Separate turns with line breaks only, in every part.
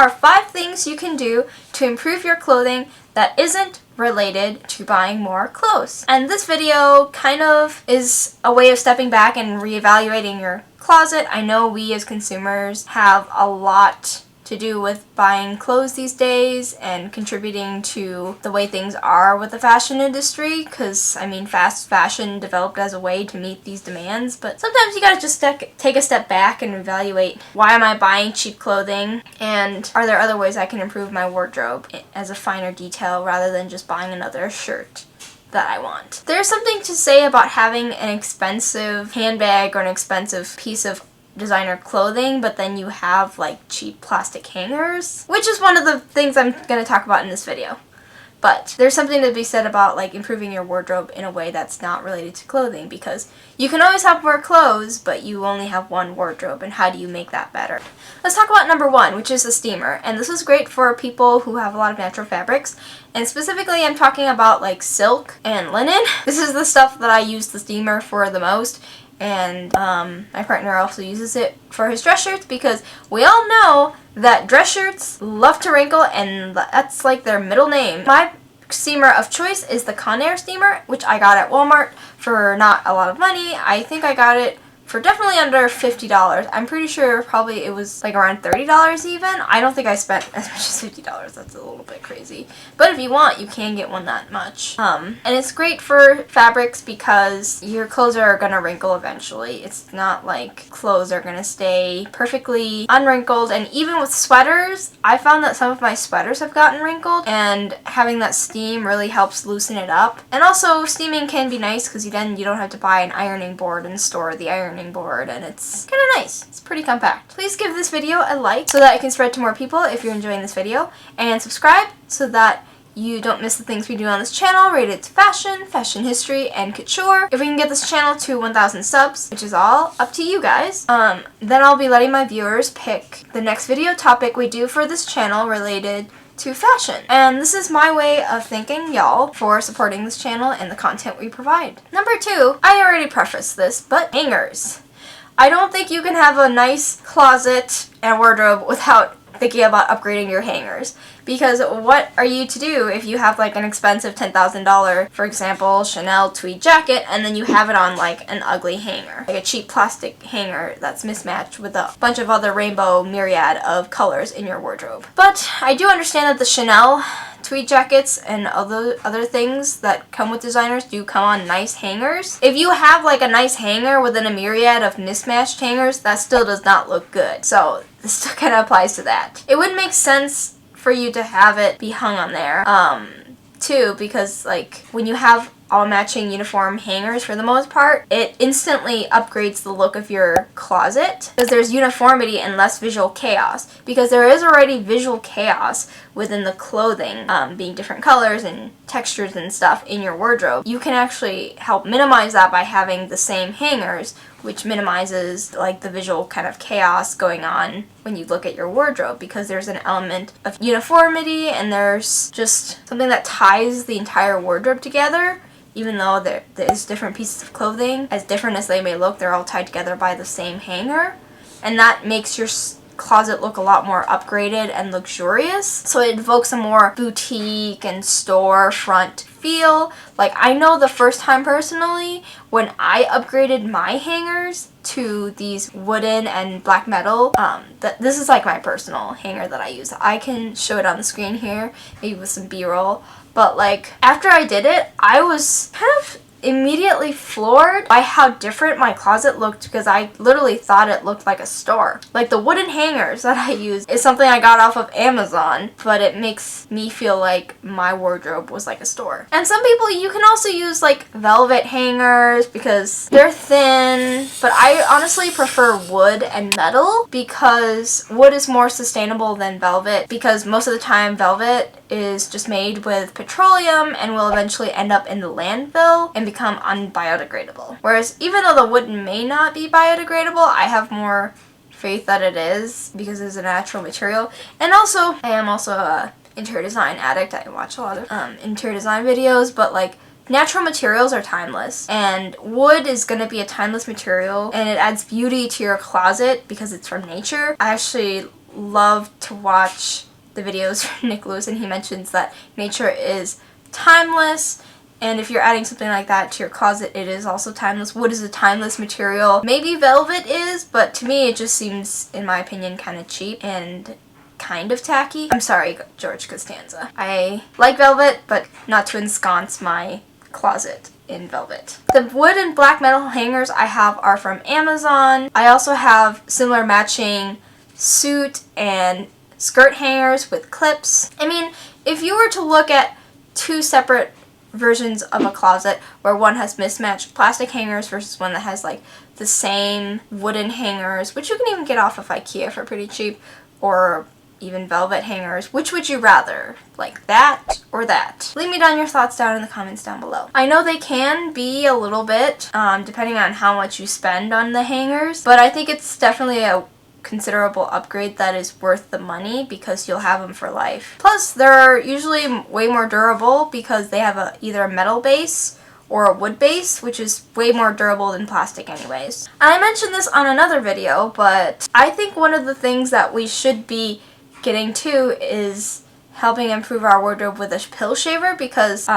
are 5 things you can do to improve your clothing that isn't related to buying more clothes. And this video kind of is a way of stepping back and reevaluating your closet. I know we as consumers have a lot to do with buying clothes these days and contributing to the way things are with the fashion industry, because I mean fast fashion developed as a way to meet these demands, but sometimes you gotta just take a step back and evaluate, why am I buying cheap clothing, and are there other ways I can improve my wardrobe as a finer detail rather than just buying another shirt that I want. There's something to say about having an expensive handbag or an expensive piece of designer clothing, but then you have like cheap plastic hangers, which is one of the things I'm going to talk about in this video. But there's something to be said about like improving your wardrobe in a way that's not related to clothing, because you can always have more clothes, but you only have one wardrobe, and how do you make that better? Let's talk about number 1, which is the steamer. And this is great for people who have a lot of natural fabrics, and specifically I'm talking about like silk and linen. This is the stuff that I use the steamer for the most. And my partner also uses it for his dress shirts, because we all know that dress shirts love to wrinkle, and that's like their middle name. My steamer of choice is the Conair steamer, which I got at Walmart for not a lot of money. I think I got it for definitely under $50. I'm pretty sure probably it was like around $30 even. I don't think I spent as much as $50. That's a little bit crazy. But if you want, you can get one that much. And it's great for fabrics because your clothes are gonna wrinkle eventually. It's not like clothes are gonna stay perfectly unwrinkled. And even with sweaters, I found that some of my sweaters have gotten wrinkled, and having that steam really helps loosen it up. And also steaming can be nice because then you don't have to buy an ironing board and store the ironing board, and it's kind of nice. It's pretty compact. Please give this video a like so that it can spread to more people if you're enjoying this video, and subscribe so that you don't miss the things we do on this channel related to fashion, fashion history, and couture. If we can get this channel to 1,000 subs, which is all up to you guys, then I'll be letting my viewers pick the next video topic we do for this channel related to fashion. And this is my way of thanking y'all for supporting this channel and the content we provide. Number 2, I already prefaced this, but hangers. I don't think you can have a nice closet and wardrobe without thinking about upgrading your hangers. Because what are you to do if you have like an expensive $10,000, for example, Chanel tweed jacket, and then you have it on like an ugly hanger, like a cheap plastic hanger that's mismatched with a bunch of other rainbow myriad of colors in your wardrobe. But I do understand that the Chanel tweed jackets and other things that come with designers do come on nice hangers. If you have like a nice hanger within a myriad of mismatched hangers, that still does not look good. So this still kind of applies to that. It would make sense for you to have it be hung on there too, because like when you have all matching uniform hangers, for the most part, it instantly upgrades the look of your closet because there's uniformity and less visual chaos, because there is already visual chaos within the clothing, being different colors and textures and stuff in your wardrobe. You can actually help minimize that by having the same hangers, which minimizes like the visual kind of chaos going on when you look at your wardrobe, because there's an element of uniformity and there's just something that ties the entire wardrobe together. Even though there's different pieces of clothing, as different as they may look, they're all tied together by the same hanger, and that makes your closet look a lot more upgraded and luxurious. So it evokes a more boutique and storefront feel. Like, I know the first time personally when I upgraded my hangers to these wooden and black metal, this is like my personal hanger that I use. I can show it on the screen here, maybe with some B-roll. But like, after I did it, I was kind of immediately floored by how different my closet looked, because I literally thought it looked like a store. Like, the wooden hangers that I use is something I got off of Amazon, but it makes me feel like my wardrobe was like a store. And some people, you can also use like velvet hangers because they're thin, but I honestly prefer wood and metal because wood is more sustainable than velvet, because most of the time velvet is just made with petroleum and will eventually end up in the landfill and become unbiodegradable. Whereas even though the wood may not be biodegradable, I have more faith that it is because it's a natural material. And also, I am also a interior design addict. I watch a lot of interior design videos, but like, natural materials are timeless, and wood is going to be a timeless material, and it adds beauty to your closet because it's from nature. I actually love to watch the videos from Nick Lewis, and he mentions that nature is timeless. And if you're adding something like that to your closet, it is also timeless. Wood is a timeless material. Maybe velvet is, but to me it just seems, in my opinion, kind of cheap and kind of tacky. I'm sorry, George Costanza. I like velvet, but not to ensconce my closet in velvet. The wood and black metal hangers I have are from Amazon. I also have similar matching suit and skirt hangers with clips. I mean, if you were to look at two separate versions of a closet where one has mismatched plastic hangers versus one that has like the same wooden hangers, which you can even get off of IKEA for pretty cheap, or even velvet hangers, which would you rather? Like that or that? Leave me down your thoughts down in the comments down below. I know they can be a little bit, depending on how much you spend on the hangers, but I think it's definitely a considerable upgrade that is worth the money because you'll have them for life. Plus, they're usually way more durable because they have either a metal base or a wood base, which is way more durable than plastic anyways. And I mentioned this on another video, but I think one of the things that we should be getting to is helping improve our wardrobe with a pill shaver, because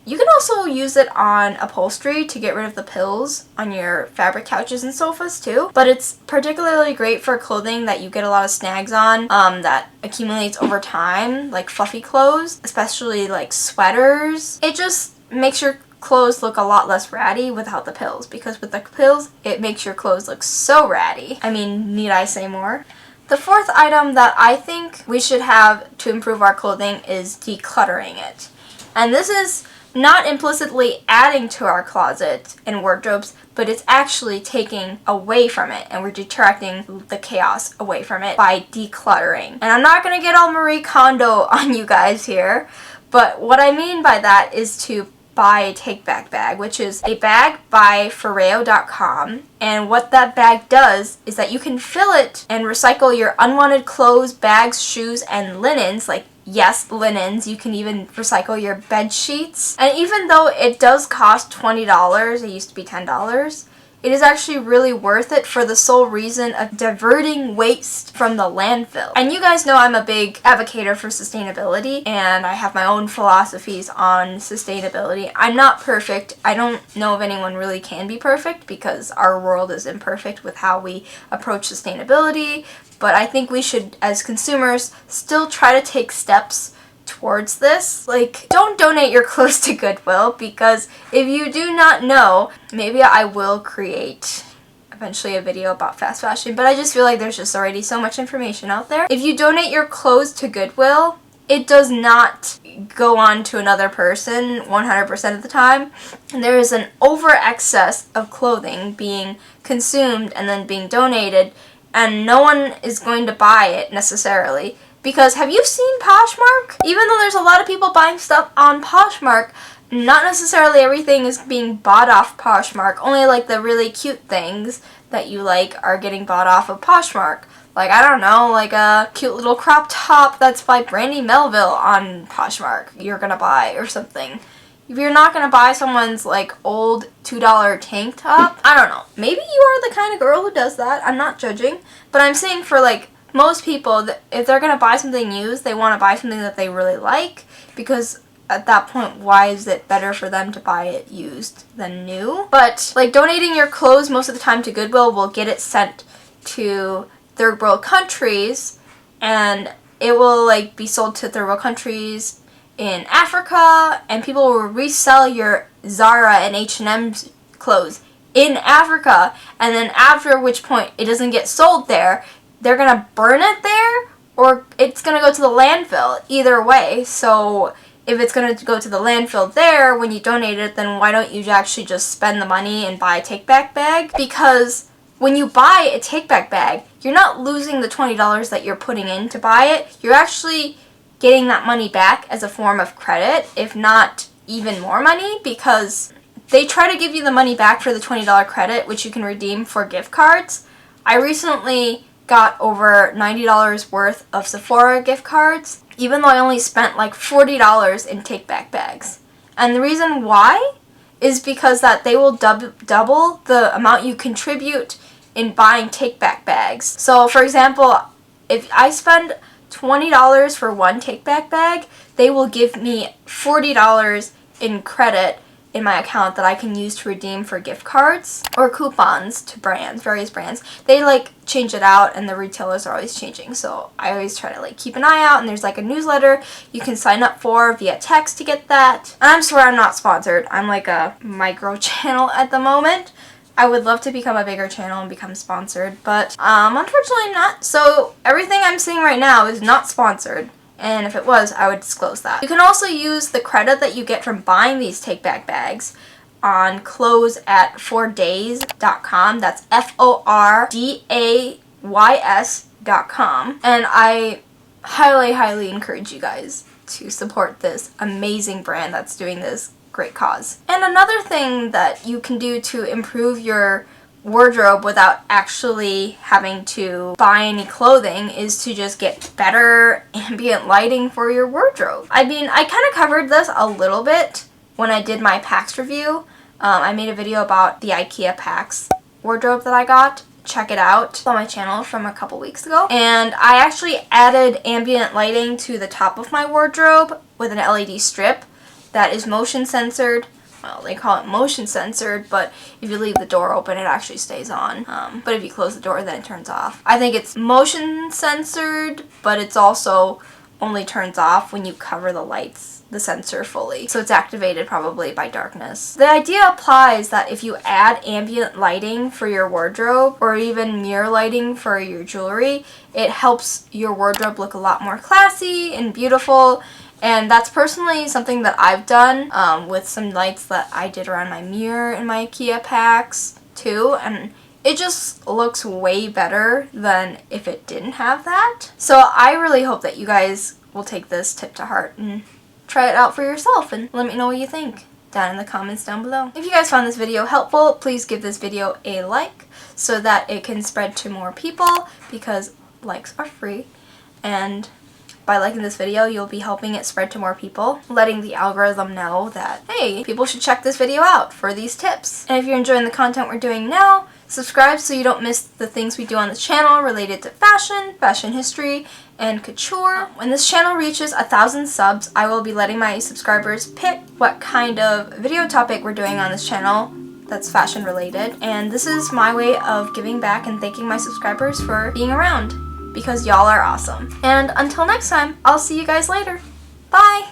you can also use it on upholstery to get rid of the pills on your fabric couches and sofas too. But it's particularly great for clothing that you get a lot of snags on, that accumulates over time, like fluffy clothes, especially like sweaters. It just makes your clothes look a lot less ratty without the pills, because with the pills, it makes your clothes look so ratty. I mean, need I say more? The fourth item that I think we should have to improve our clothing is decluttering it. And this is not implicitly adding to our closet and wardrobes, but it's actually taking away from it, and we're detracting the chaos away from it by decluttering. And I'm not going to get all Marie Kondo on you guys here, but what I mean by that is to buy a take-back bag, which is a bag by Foreo.com, and what that bag does is that you can fill it and recycle your unwanted clothes, bags, shoes, and linens, like yes, linens. You can even recycle your bed sheets. And even though it does cost $20, it used to be $10, it is actually really worth it for the sole reason of diverting waste from the landfill. And you guys know I'm a big advocator for sustainability, and I have my own philosophies on sustainability. I'm not perfect. I don't know if anyone really can be perfect because our world is imperfect with how we approach sustainability, but I think we should, as consumers, still try to take steps towards this. Like, don't donate your clothes to Goodwill, because if you do not know, maybe I will create eventually a video about fast fashion, but I just feel like there's just already so much information out there. If you donate your clothes to Goodwill, it does not go on to another person 100% of the time. And there is an over excess of clothing being consumed and then being donated, and no one is going to buy it necessarily. Because have you seen Poshmark? Even though there's a lot of people buying stuff on Poshmark, not necessarily everything is being bought off Poshmark. Only like the really cute things that you like are getting bought off of Poshmark. Like, I don't know, like a cute little crop top that's by Brandy Melville on Poshmark you're gonna buy or something. If you're not gonna buy someone's like old $2 tank top, I don't know. Maybe you are the kind of girl who does that. I'm not judging. But I'm saying for like most people, if they're going to buy something used, they want to buy something that they really like, because at that point, why is it better for them to buy it used than new? But like donating your clothes most of the time to Goodwill will get it sent to third world countries, and it will like be sold to third world countries in Africa, and people will resell your Zara and H&M clothes in Africa, and then after which point it doesn't get sold there, they're gonna burn it there, or it's gonna go to the landfill. Either way. So if it's gonna go to the landfill there when you donate it, then why don't you actually just spend the money and buy a take-back bag? Because when you buy a take-back bag, you're not losing the $20 that you're putting in to buy it. You're actually getting that money back as a form of credit, if not even more money, because they try to give you the money back for the $20 credit, which you can redeem for gift cards. I recently got over $90 worth of Sephora gift cards, even though I only spent like $40 in take-back bags. And the reason why is because that they will double the amount you contribute in buying take-back bags. So for example, if I spend $20 for one take-back bag, they will give me $40 in credit in my account that I can use to redeem for gift cards or coupons to brands, various brands. They like change it out and the retailers are always changing, so I always try to like keep an eye out, and there's like a newsletter you can sign up for via text to get that. And I swear I'm not sponsored. I'm like a micro channel at the moment. I would love to become a bigger channel and become sponsored, but unfortunately not. So everything I'm seeing right now is not sponsored. And if it was, I would disclose that. You can also use the credit that you get from buying these take-back bags on clothes at 4days.com. That's FORDAYS.com. And I highly, highly encourage you guys to support this amazing brand that's doing this great cause. And another thing that you can do to improve your wardrobe without actually having to buy any clothing is to just get better ambient lighting for your wardrobe. I mean, I kind of covered this a little bit when I did my PAX review. I made a video about the IKEA PAX wardrobe that I got. Check it out. It's on my channel from a couple weeks ago. And I actually added ambient lighting to the top of my wardrobe with an LED strip that is motion censored. Well, they call it motion censored, but if you leave the door open, it actually stays on. But if you close the door, then it turns off. I think it's motion censored, but it's also only turns off when you cover the lights, the sensor fully. So it's activated probably by darkness. The idea applies that if you add ambient lighting for your wardrobe or even mirror lighting for your jewelry, it helps your wardrobe look a lot more classy and beautiful. And that's personally something that I've done with some lights that I did around my mirror in my IKEA packs too. And it just looks way better than if it didn't have that. So I really hope that you guys will take this tip to heart and try it out for yourself and let me know what you think down in the comments down below. If you guys found this video helpful, please give this video a like so that it can spread to more people, because likes are free. And by liking this video, you'll be helping it spread to more people, letting the algorithm know that, hey, people should check this video out for these tips. And if you're enjoying the content we're doing now, subscribe so you don't miss the things we do on this channel related to fashion, fashion history, and couture. When this channel reaches 1,000 subs, I will be letting my subscribers pick what kind of video topic we're doing on this channel that's fashion related. And this is my way of giving back and thanking my subscribers for being around, because y'all are awesome. And until next time, I'll see you guys later. Bye!